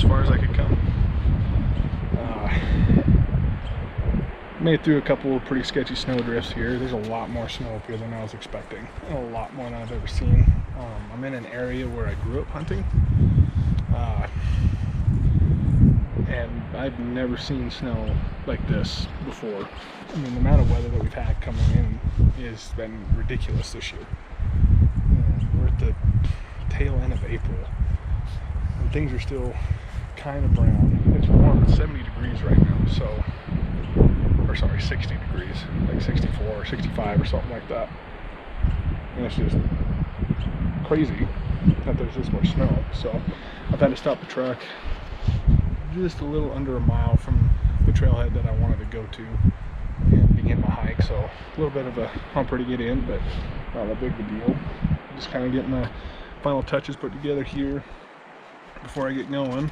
as far as I could come. Made through a couple of pretty sketchy snow drifts here. There's a lot more snow up here than I was expecting, and a lot more than I've ever seen. I'm in an area where I grew up hunting, and I've never seen snow like this before. I mean, the amount of weather that we've had coming in has been ridiculous this year. And we're at the tail end of April, and things are still kind of brown. It's warm, it's 70 degrees right now, so, or sorry, 60 degrees, like 64 or 65 or something like that. And it's just crazy that there's this much snow. So I've had to stop the truck just a little under a mile from the trailhead that I wanted to go to and begin my hike. So a little bit of a humper to get in, but not that big of a deal. Just kind of getting the final touches put together here before I get going.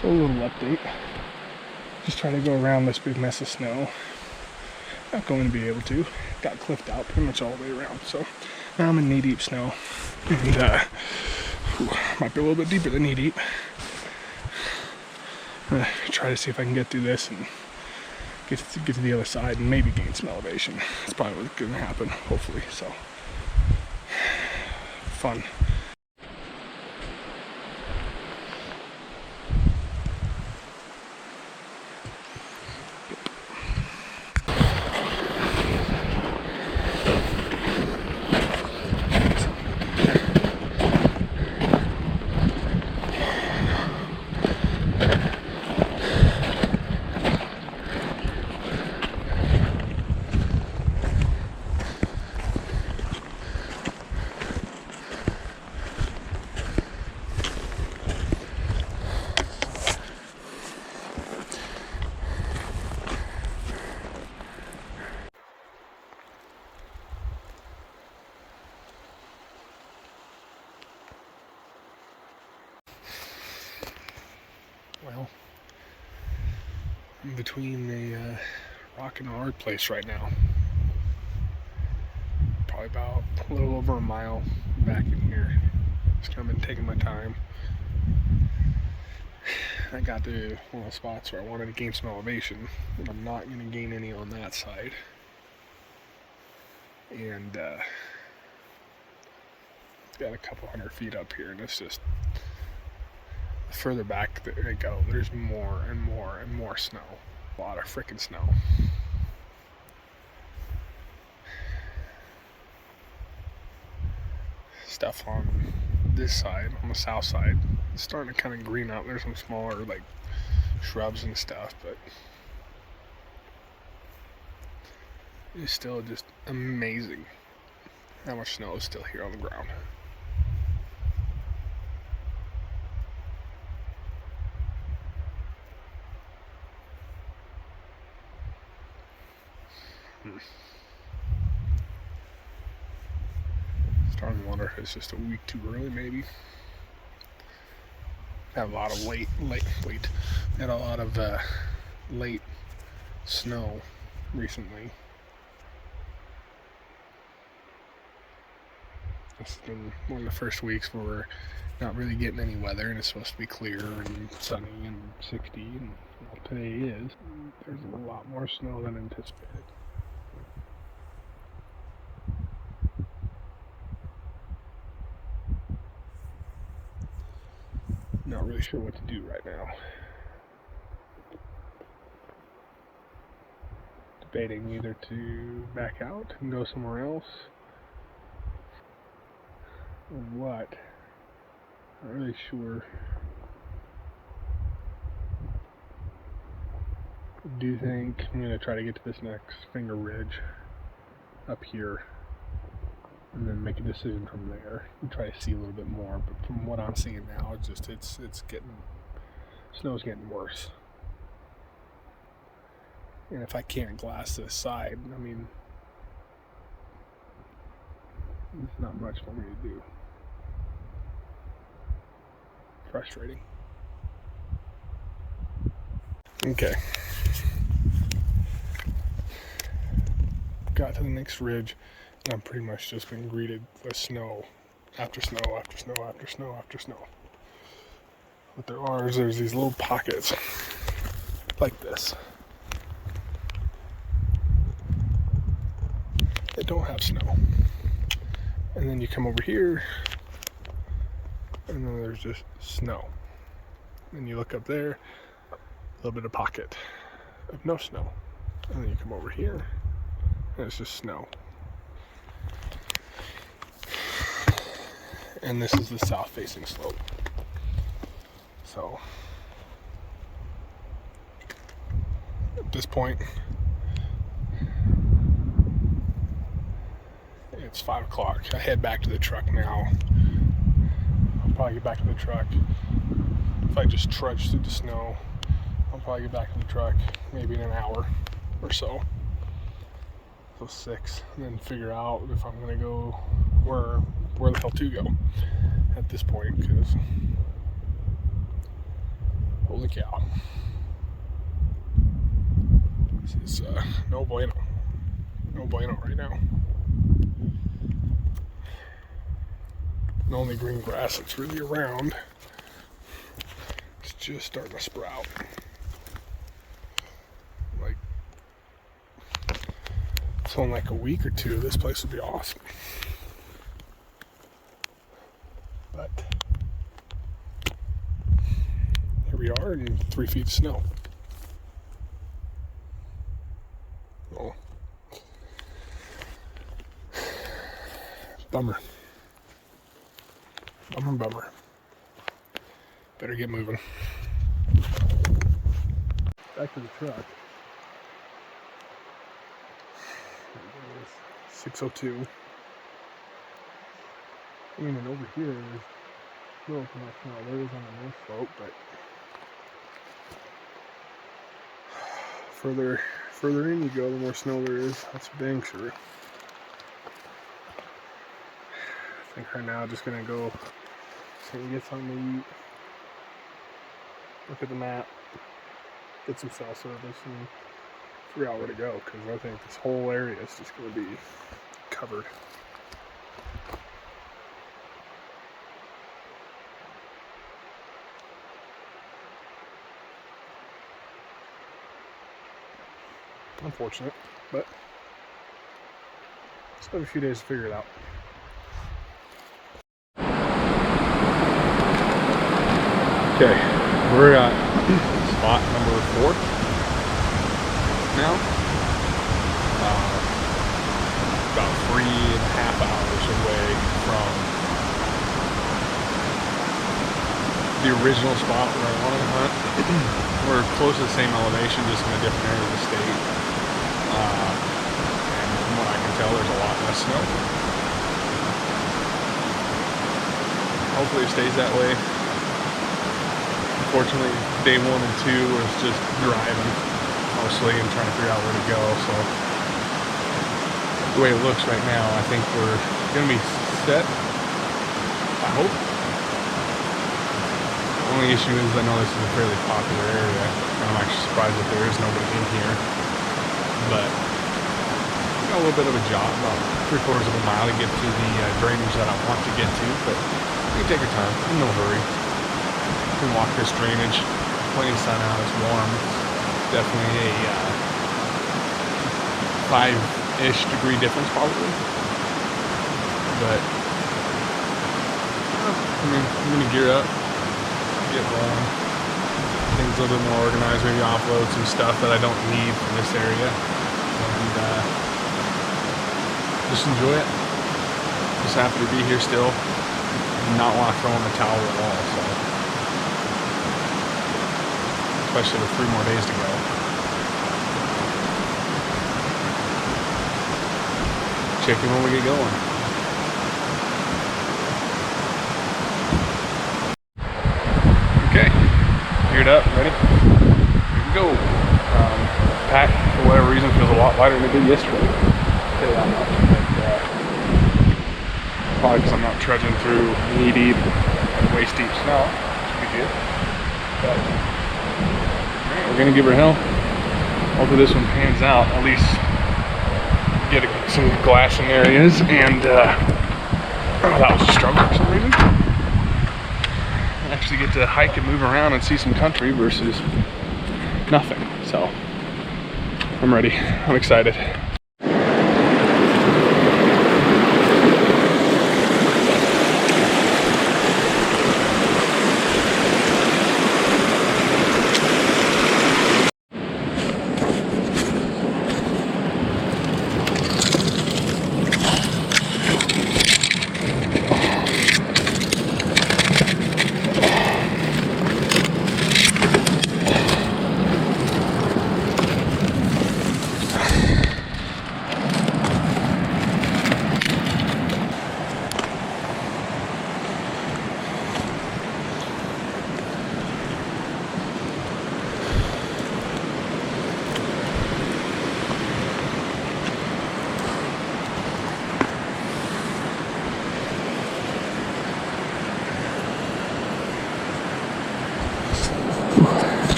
So a little update. Just trying to go around this big mess of snow. Not going to be able to. Got cliffed out pretty much all the way around. So now I'm in knee-deep snow. And might be a little bit deeper than knee-deep. Try to see if I can get through this and get to the other side and maybe gain some elevation. That's probably what's going to happen, hopefully. So fun. Well, I'm between a rock and a hard place right now. Probably about a little over a mile back in here. Just kind of been taking my time. I got to one of the spots where I wanted to gain some elevation, and I'm not going to gain any on that side. And got a couple hundred feet up here, and it's just further back that I go, there's more and more and more snow. A lot of freaking snow. Stuff on this side, on the south side, it's starting to kind of green up. There's some smaller like shrubs and stuff, but it's still just amazing how much snow is still here on the ground. Starting to wonder if it's just a week too early, maybe. Had a lot of late snow recently. It's been one of the first weeks where we're not really getting any weather, and it's supposed to be clear and sunny and 60, and well, today is. There's a lot more snow than anticipated. Not really sure what to do right now. Debating either to back out and go somewhere else or what. Not really sure. I do think I'm going to try to get to this next finger ridge up here and then make a decision from there and try to see a little bit more. But from what I'm seeing now, it's getting, snow's getting worse. And if I can't glass this side, I mean, there's not much for me to do. Frustrating. Okay. Got to the next ridge, and I've pretty much just been greeted with snow after snow after snow after snow after snow. What there are is there's these little pockets like this that don't have snow. And then you come over here, and then there's just snow. And you look up there, a little bit of pocket of no snow. And then you come over here, and it's just snow. And this is the south-facing slope. So, at this point, it's 5 o'clock. I head back to the truck now. I'll probably get back to the truck. If I just trudge through the snow, I'll probably get back to the truck maybe in an hour or so. So 6, and then figure out if I'm gonna go where the hell to go at this point, because holy cow, this is no bueno right now. The only green grass that's really around is just starting to sprout. Like, so in like a week or two, this place would be awesome. But here we are in 3 feet of snow. Oh, bummer. Bummer. Better get moving. Back to the truck. 6:02. I mean, and over here there's no much snow. There is on the north slope, but further in you go, the more snow there is. That's for dang sure. I think right now I'm just gonna go get something to eat, look at the map, get some cell service, and figure out where to go, because I think this whole area is just going to be covered. Unfortunate, but still have a few days to figure it out. Okay, we're at spot number 4 now. About 3.5 hours away from the original spot where I wanted to hunt. We're close to the same elevation, just in a different area of the state. And from what I can tell, there's a lot less snow. Hopefully it stays that way. Unfortunately, day 1 and 2 was just driving mostly and trying to figure out where to go. So the way it looks right now, I think we're going to be set, I hope. The only issue is I know this is a fairly popular area, and I'm actually surprised that there is nobody in here. But I've got a little bit of a jog, about 3/4 of a mile to get to the drainage that I want to get to, but You take your time, in no hurry. You can walk this drainage, plenty of sun out, it's warm. It's definitely a 5-ish degree difference probably. But, I mean, I'm gonna gear up, get rolling. Things a little bit more organized, maybe offload some stuff that I don't need from this area. And just enjoy it. Just happy to be here still. Not want to throw in the towel at all, so. Especially with 3 more days to go. Check in when we get going. Okay, geared up, ready? Here we go. Pack, for whatever reason, feels a lot lighter than it did yesterday. I'll tell you that much. Probably because I'm not trudging through knee-deep and waist-deep snow, which would be good. But we're gonna give her hell. Hopefully this one pans out. At least get some glassing areas, and that was a struggle for some reason. Actually get to hike and move around and see some country versus nothing. So I'm ready. I'm excited.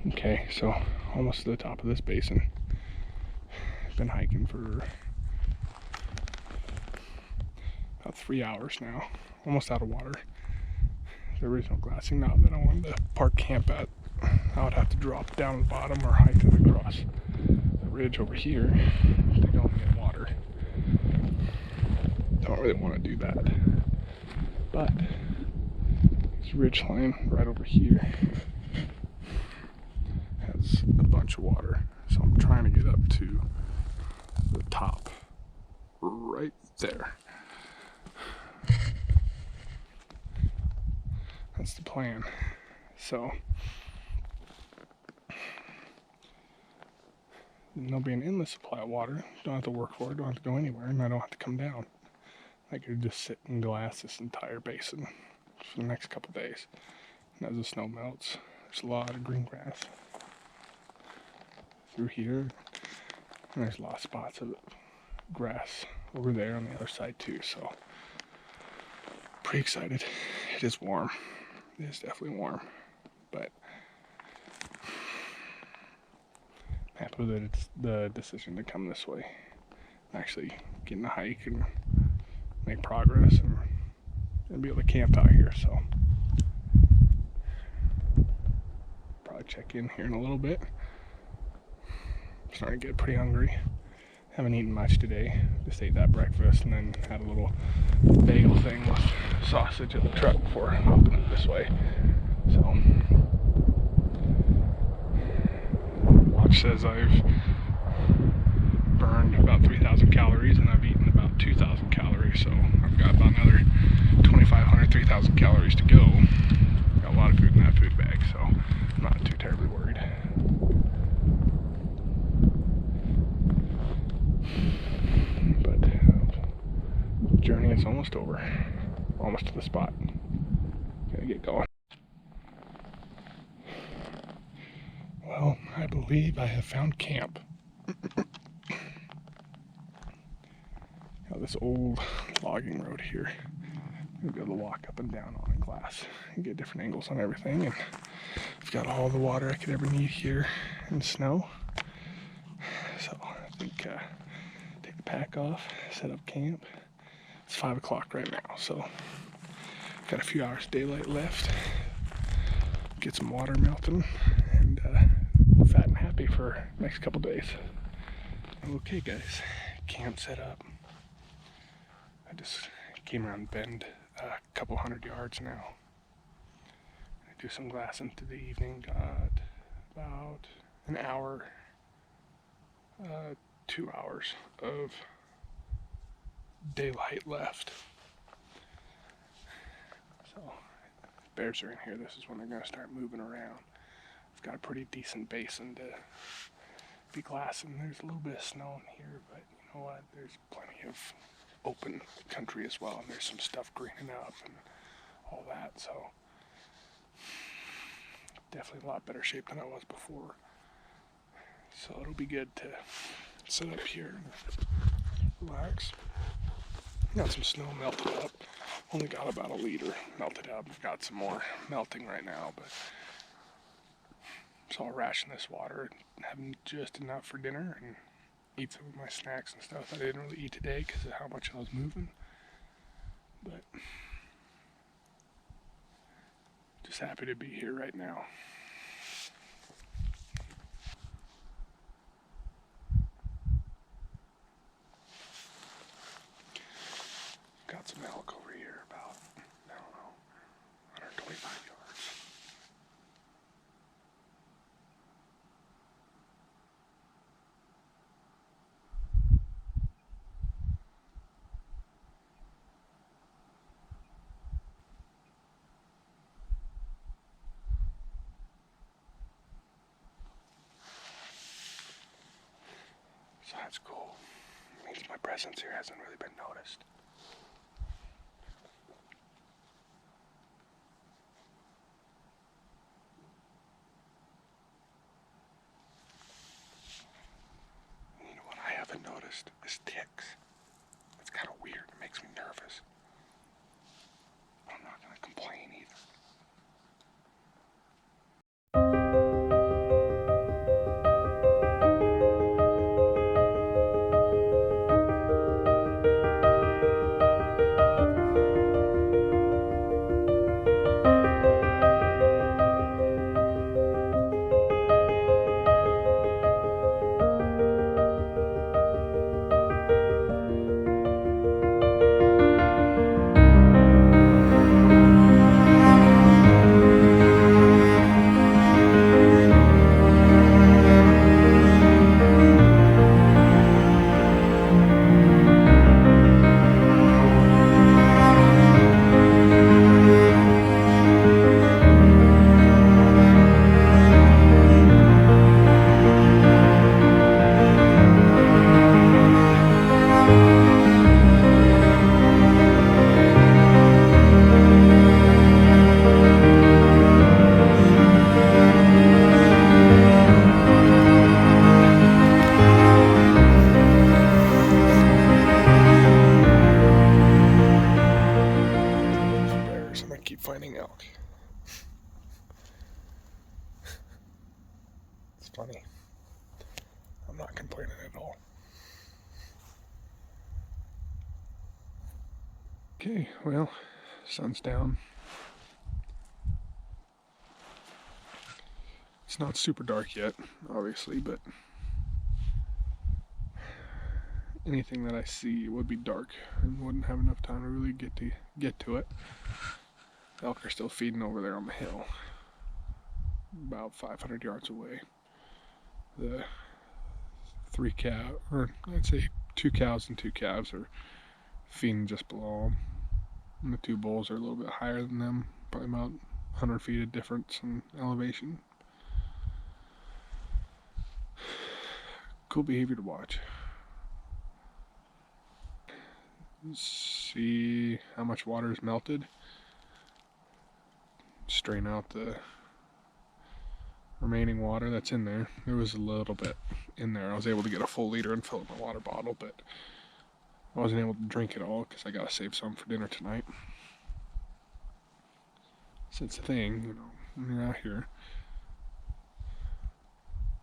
Okay, so almost to the top of this basin. Been hiking for about 3 hours now. Almost out of water. The original glassing knob that I wanted to park camp at, I would have to drop down the bottom or hike it across the ridge over here to go and get water. Don't really want to do that. But this ridge line right over here has a bunch of water, so I'm trying to get up to the top right there. That's the plan. So there'll be an endless supply of water. Don't have to work for it, don't have to go anywhere, and I don't have to come down. I could just sit and glass this entire basin for the next couple days. And as the snow melts, there's a lot of green grass through here, and there's a lot of spots of grass over there on the other side too, so pretty excited. It is warm. It is definitely warm, but happy that it's the decision to come this way. Actually getting a hike and make progress and be able to camp out here, so probably check in here in a little bit. Starting to get pretty hungry. Haven't eaten much today. Just ate that breakfast and then had a little bagel thing with sausage at the truck before hopping it this way. So, watch says I've burned about 3,000 calories and I've eaten about 2,000 calories. So I've got about another 2,500, 3,000 calories to go. Got a lot of food in that food bag, so I'm not too terribly worried. and it's almost over. Almost to the spot. Gonna get going. Well, I believe I have found camp. This old logging road here. We'll be able to walk up and down on in class and get different angles on everything. And I've got all the water I could ever need here in snow. So I think take the pack off, set up camp. It's 5 o'clock right now, so got a few hours of daylight left. Get some water melting and fat and happy for the next couple days. Okay guys, camp set up. I just came around the bend a couple 100 yards now. I do some glassing through the evening. Got about an hour, 2 hours of daylight left. So bears are in here. This is when they're going to start moving around. I've got a pretty decent basin to be glassing. There's a little bit of snow in here, but you know what? There's plenty of open country as well, and there's some stuff greening up and all that, so definitely a lot better shape than I was before. So it'll be good to sit up here and relax. Got some snow melted up. Only got about a liter melted up. I've got some more melting right now, but so I'll ration this water and have just enough for dinner and eat some of my snacks and stuff I didn't really eat today because of how much I was moving. But just happy to be here right now. Got some elk over here about, I don't know, 125 yards. So that's cool. It means my presence here hasn't really been noticed. You know what I haven't noticed is ticks. It's kind of weird. It makes me nervous. But I'm not going to complain either. Finding elk. It's funny. I'm not complaining at all. Okay, well, sun's down. It's not super dark yet, obviously, but anything that I see would be dark and wouldn't have enough time to really get to it. Elk are still feeding over there on the hill, about 500 yards away. The 2 cows and 2 calves are feeding just below them. And the 2 bulls are a little bit higher than them, probably about 100 feet of difference in elevation. Cool behavior to watch. See how much water is melted. Strain out the remaining water that's in there. There was a little bit in there. I was able to get a full liter and fill up my water bottle, but I wasn't able to drink it all because I gotta save some for dinner tonight. So it's a thing, you know, when you're out here,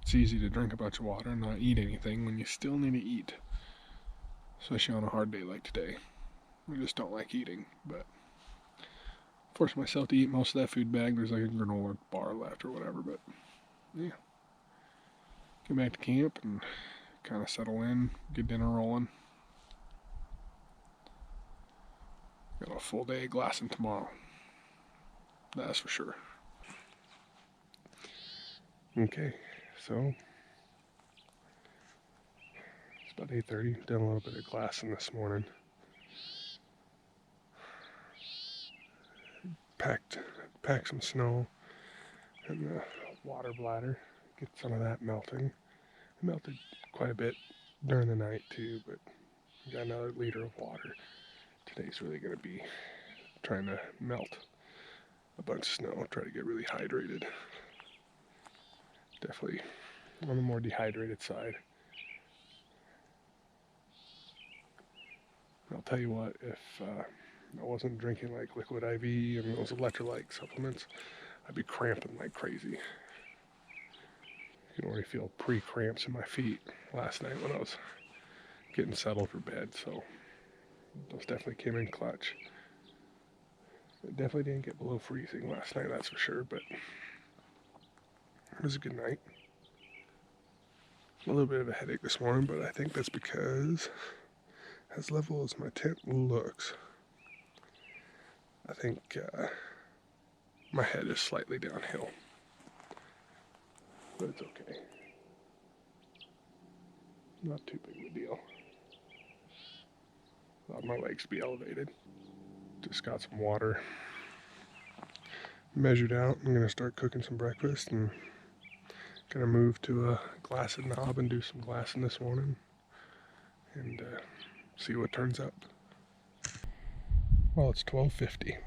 it's easy to drink a bunch of water and not eat anything when you still need to eat. Especially on a hard day like today. I just don't like eating, but forced myself to eat most of that food bag. There's like a granola bar left or whatever, but yeah. Get back to camp and kind of settle in, get dinner rolling. Got a full day of glassing tomorrow. That's for sure. Okay, so it's about 8:30. Done a little bit of glassing this morning. Packed some snow in the water bladder. Get some of that melting. It melted quite a bit during the night too, but got another liter of water. Today's really going to be trying to melt a bunch of snow, try to get really hydrated. Definitely on the more dehydrated side. I'll tell you what, if I wasn't drinking like liquid IV and those electrolyte supplements, I'd be cramping like crazy. You can already feel pre-cramps in my feet last night when I was getting settled for bed, so those definitely came in clutch. It definitely didn't get below freezing last night, that's for sure, but it was a good night. A little bit of a headache this morning, but I think that's because as level as my tent looks, I think my head is slightly downhill, but it's okay. Not too big of a deal. Allowed my legs to be elevated. Just got some water measured out. I'm gonna start cooking some breakfast and gonna move to a glassing knob and do some glassing this morning and see what turns up. Well, it's 12:50.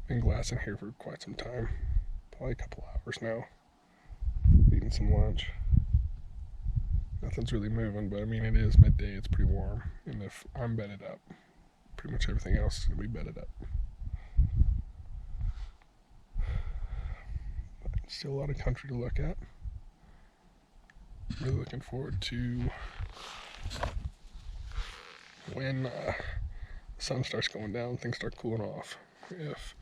Been glassing here for quite some time, probably a couple hours now. Eating some lunch. Nothing's really moving, but I mean it is midday, it's pretty warm, and if I'm bedded up, pretty much everything else is going to be bedded up. But still a lot of country to look at. Really looking forward to when the sun starts going down, things start cooling off. If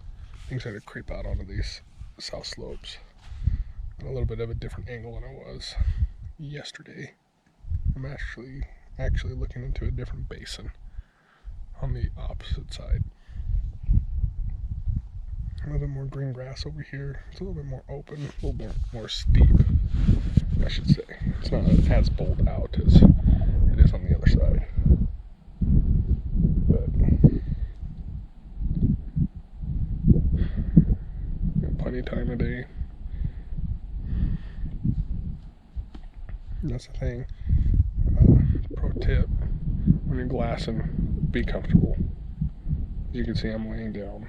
things start to creep out onto these south slopes at a little bit of a different angle than I was yesterday. I'm actually looking into a different basin on the opposite side. A little bit more green grass over here. It's a little bit more open, a little bit more steep, I should say. It's not as bowled out as it is on the other side. But got plenty of time today. That's the thing. Pro tip, when you're glassing, be comfortable. As you can see, I'm laying down.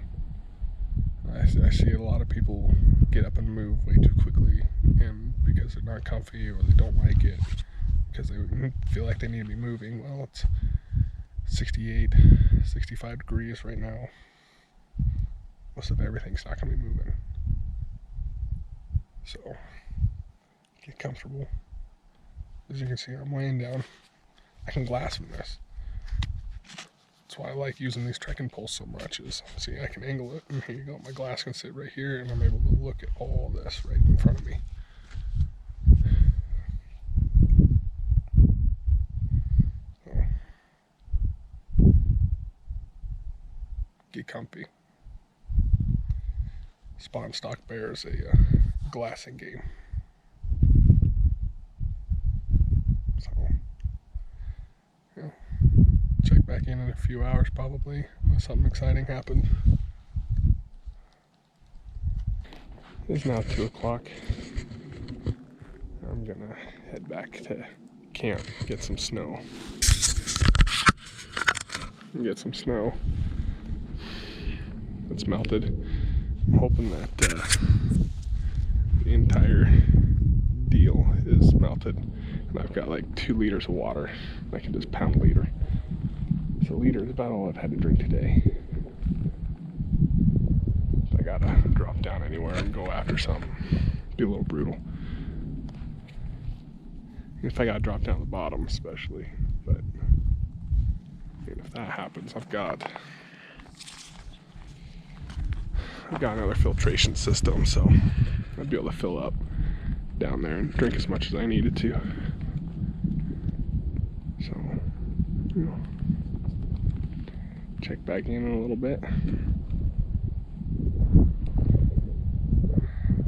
I see a lot of people get up and move way too quickly, and because they're not comfy or they don't like it, because they feel like they need to be moving. Well, it's 68, 65 degrees right now. Most of everything's not going to be moving. So, get comfortable. As you can see, I'm laying down. I can glass from this. That's why I like using these trekking poles so much. Is see, I can angle it, and here you go. My glass can sit right here, and I'm able to look at all this right in front of me. So, get comfy. Spawn Stock Bear is a glassing game. So, yeah. Check back in a few hours probably, unless something exciting happened. It's now 2 o'clock. I'm gonna head back to can't get some snow. Get some snow that's melted. I'm hoping that the entire deal is melted. And I've got like 2 liters of water. I can just pound a liter. So a liter is about all I've had to drink today. I gotta drop down anywhere and go after something. Be a little brutal. If I gotta drop down the bottom especially. But if that happens, I've got another filtration system, so I'd be able to fill up down there and drink as much as I needed to. So, you know, check back in a little bit.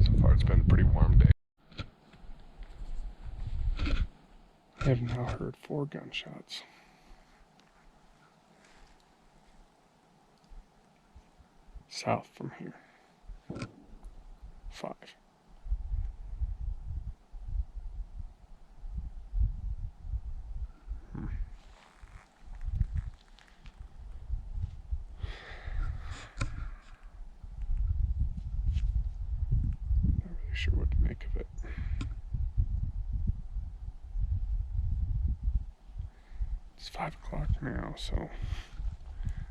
So far it's been a pretty warm day. I have now heard 4 gunshots. South from here. 5. Not really sure what to make of it. It's 5 o'clock now, so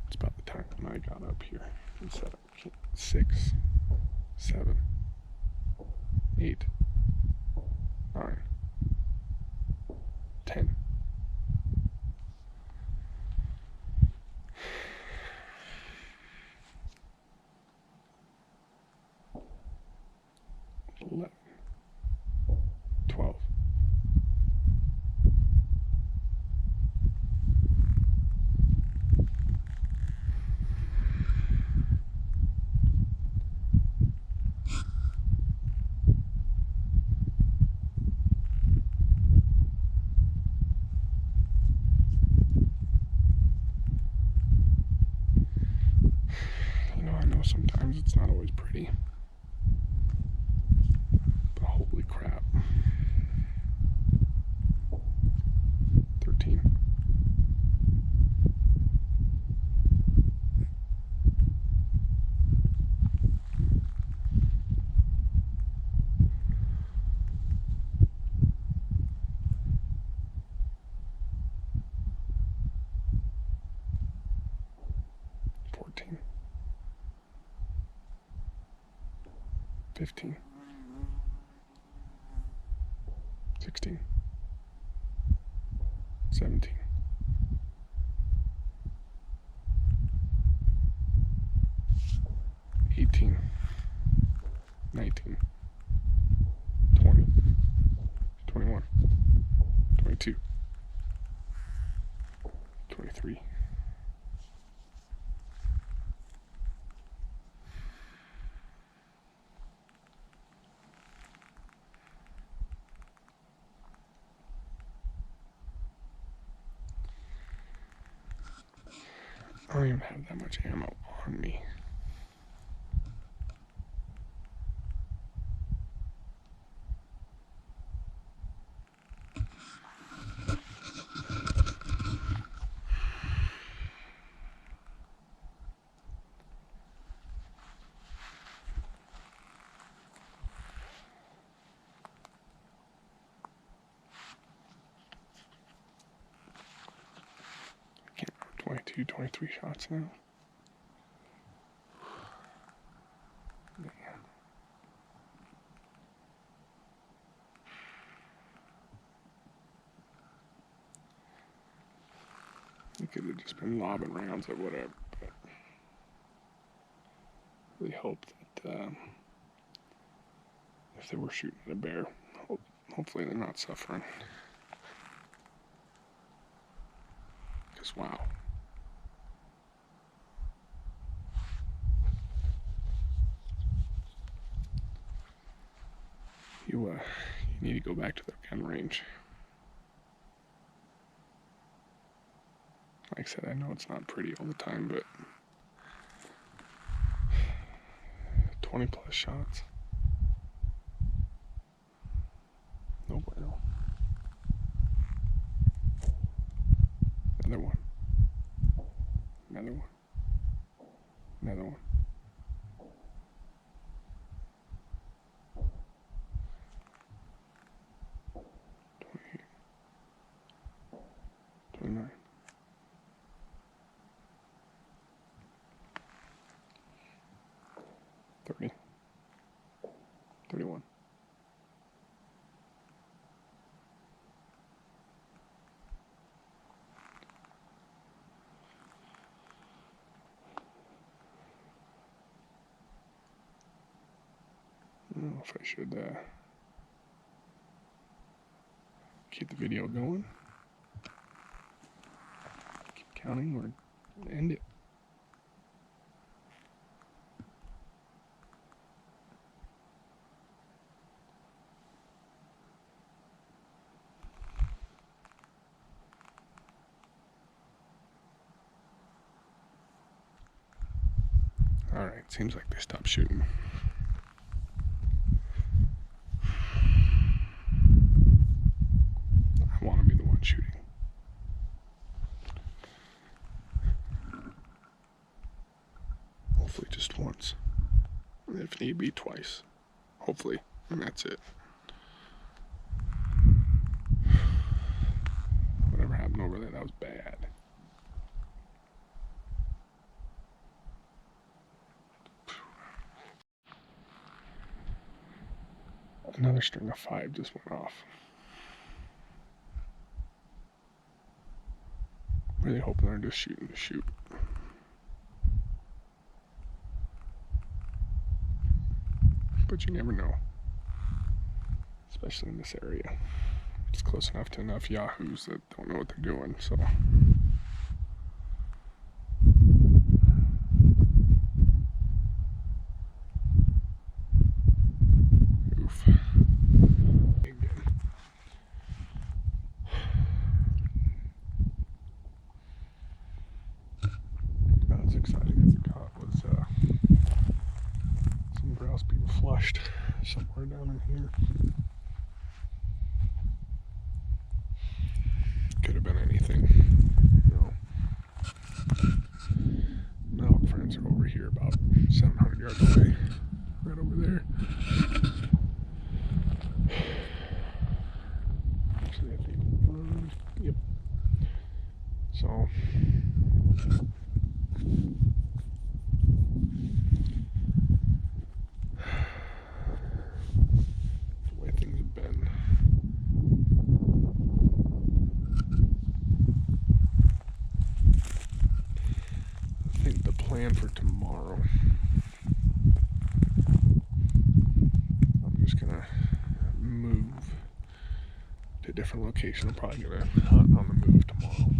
it's about the time when I got up here and set up 6, 7, 8, 9, 10. $11, 12. I know sometimes it's not always pretty, but holy crap. 13. $14. 15. 16. 17. 18. 19. 20. 21. 22. 23. I don't even have that much ammo on me. I can't remember, 22, 23 shots now. Man. You could have just been lobbing rounds or whatever, but really hope that if they were shooting at a bear, hopefully they're not suffering. Because wow. You need to go back to the gun range. Like I said, I know it's not pretty all the time, but 20 plus shots. No bueno. Another one. Another one. 29. 30. 31. I don't know if I should keep the video going, keep counting, or end it. Alright, seems like they stopped shooting. I want to be the one shooting. Hopefully just once. And if need be, twice. Hopefully. And that's it. Whatever happened over there, that was bad. Another string of 5 just went off. Really hoping they're just shooting to shoot. But you never know. Especially in this area. It's close enough to enough yahoos that don't know what they're doing, so. Oof. Not as exciting as it got was some grouse being flushed somewhere down in here. Could have been anything, you know. My elk friends are over here about 700 yards away, right over there. Actually, I think, yep. So, the way things have been, I think the plan for tomorrow, I'm just gonna move to a different location. I'm probably gonna hunt on the move tomorrow.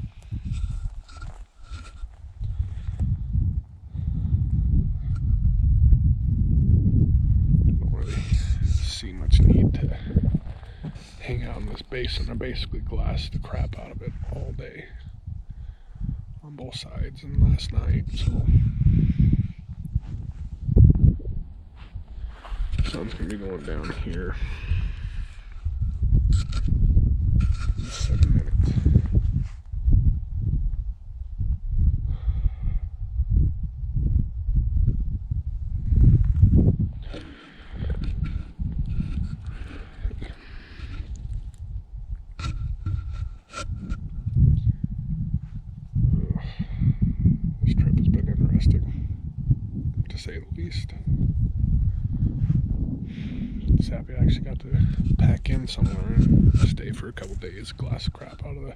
Don't really see much need to hang out in this basin. I basically glassed the crap out of it all day on both sides and last night, so sun's gonna be going down here in 7 minutes. This trip has been interesting, to say the least. Just happy I actually got to pack in somewhere and stay for a couple days, glass the crap out of the.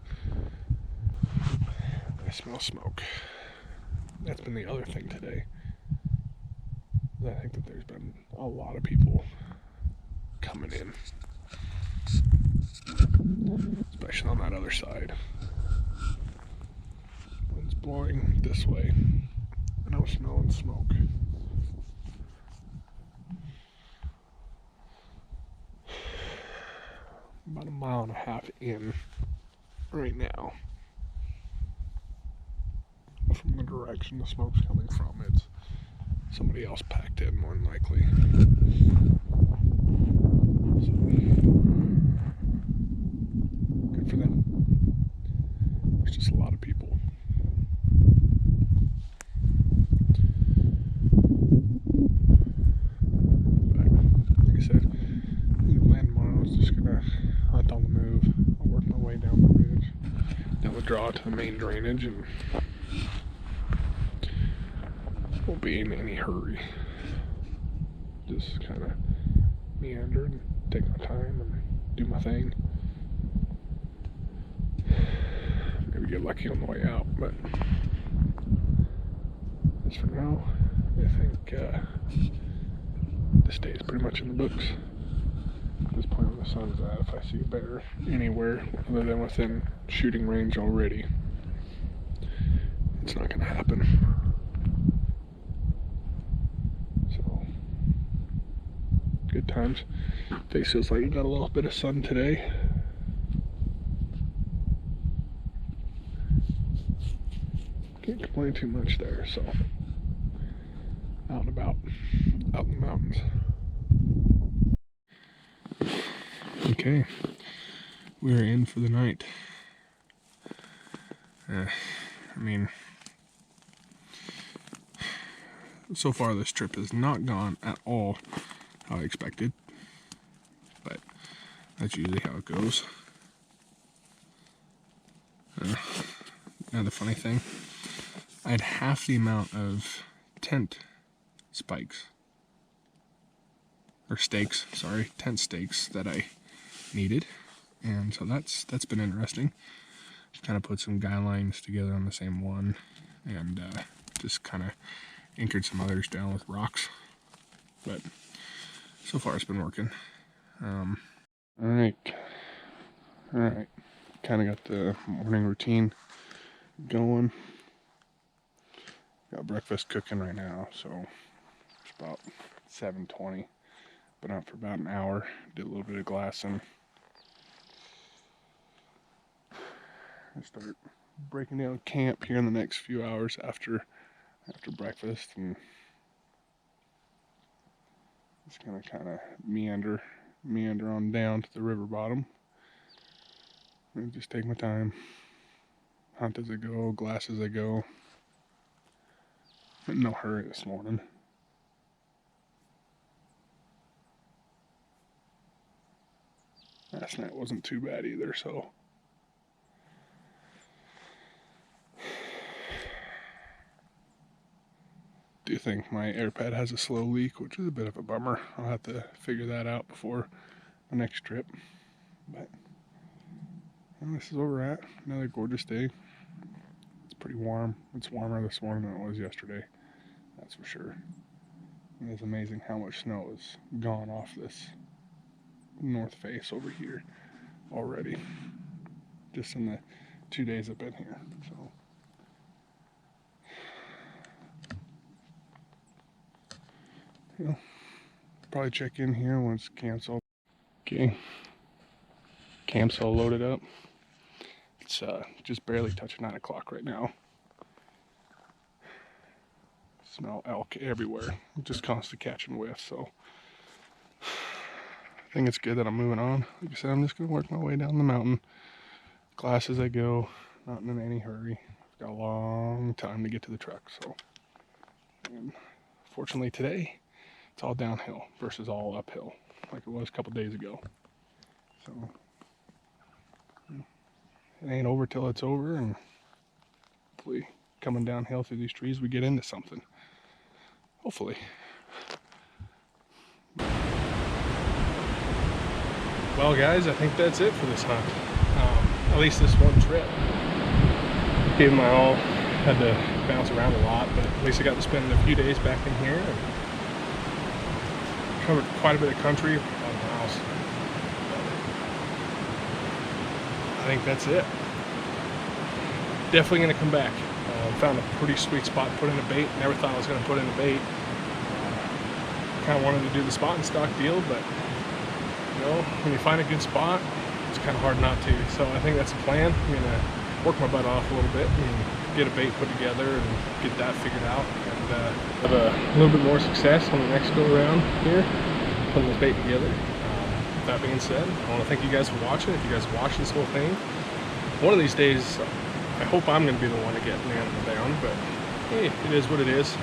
I smell smoke. That's been the other thing today. I think that there's been a lot of people coming in, especially on that other side. Wind's blowing this way, and I'm smelling smoke. About a mile and a half in right now from the direction the smoke's coming from. It's somebody else packed in, more than likely. So, good for them. There's just a lot of people. draw to the main drainage, and won't be in any hurry. Just kind of meander and take my time and do my thing. Maybe get lucky on the way out, but as for now, I think this day is pretty much in the books. At this point where the sun's at, if I see a bear anywhere other than within shooting range already, it's not going to happen. So, good times. Face feels like you got a little bit of sun today. Can't complain too much there, so out and about, out in the mountains. Okay, we're in for the night. I mean, so far this trip has not gone at all how I expected, but that's usually how it goes. Another funny thing, I had half the amount of tent spikes, or stakes, sorry, tent stakes that I needed, and so that's been interesting. Kind of put some guy lines together on the same one, and just kind of anchored some others down with rocks, but so far it's been working. All right, kind of got the morning routine going. Got breakfast cooking right now, so it's about 7:20. Been out for about an hour, did a little bit of glassing. I start breaking down camp here in the next few hours after breakfast, and just gonna kind of meander on down to the river bottom and just take my time, hunt as I go, glass as I go. In no hurry this morning. Last night wasn't too bad either, so do think my AirPad has a slow leak, which is a bit of a bummer. I'll have to figure that out before my next trip. But this is where we're at. Another gorgeous day. It's pretty warm. It's warmer this morning than it was yesterday, that's for sure. And it's amazing how much snow has gone off this north face over here already, just in the 2 days I've been here. So probably check in here once camp's all okay. Camp's all loaded up. It's just barely touching 9 o'clock right now. Smell elk everywhere. Just constantly catching whiffs, so I think it's good that I'm moving on. Like I said, I'm just gonna work my way down the mountain, glass as I go, not in any hurry. I've got a long time to get to the truck, so. And fortunately today, it's all downhill versus all uphill, like it was a couple days ago. So it ain't over till it's over, and hopefully coming downhill through these trees we get into something. Hopefully. Well guys, I think that's it for this hunt. At least this one trip. Gave my all, had to bounce around a lot, but at least I got to spend a few days back in here and covered quite a bit of country, a lot of miles. I think that's it. Definitely gonna come back. Found a pretty sweet spot to put in a bait. Never thought I was gonna put in a bait. Kind of wanted to do the spot and stock deal, but you know, when you find a good spot, it's kind of hard not to. So I think that's the plan. I'm gonna work my butt off a little bit and get a bait put together and get that figured out, and have a little bit more success on the next go around here, putting this bait together. With that being said, I want to thank you guys for watching. If you guys watch this whole thing, one of these days, I hope I'm going to be the one to get an animal down, but hey, it is what it is.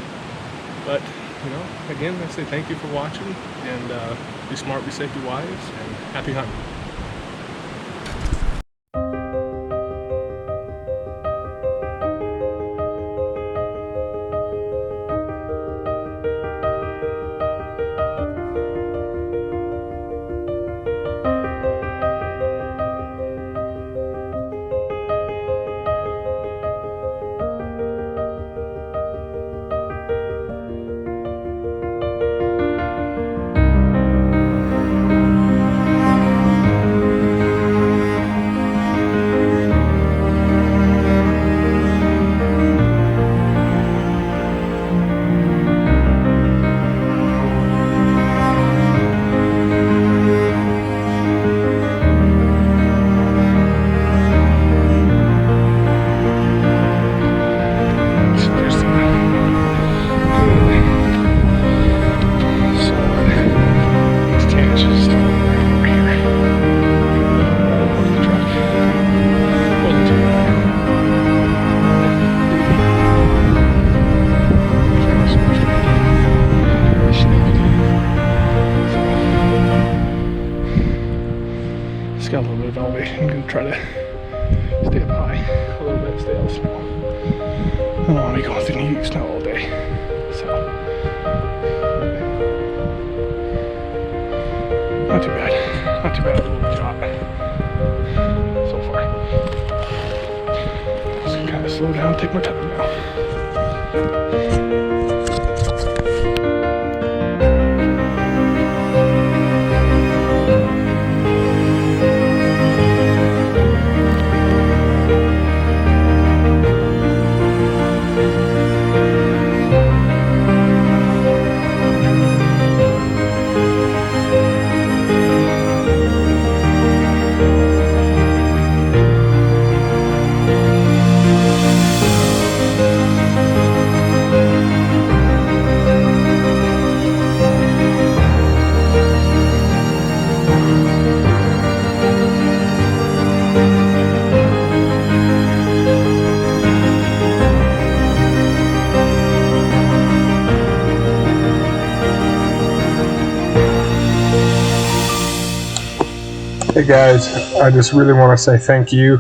But, you know, again, I say thank you for watching, and be smart, be safe, be wise, and happy hunting. It's got a little bit of elevation. I'm gonna try to stay up high a little bit, stay out small. I don't want to be going through New York snow all day. So, not too bad. Not too bad of a little shot so far. Just kind of slow down, take my time now. Hey guys, I just really want to say thank you.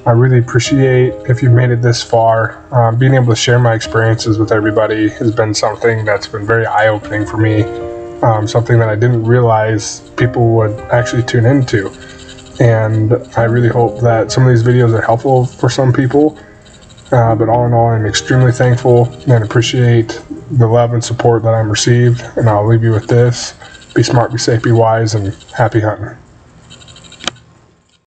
I really appreciate if you've made it this far. Being able to share my experiences with everybody has been something that's been very eye-opening for me. Something that I didn't realize people would actually tune into. And I really hope that some of these videos are helpful for some people. But all in all, I'm extremely thankful and appreciate the love and support that I'm received. And I'll leave you with this. Be smart, be safe, be wise, and happy hunting.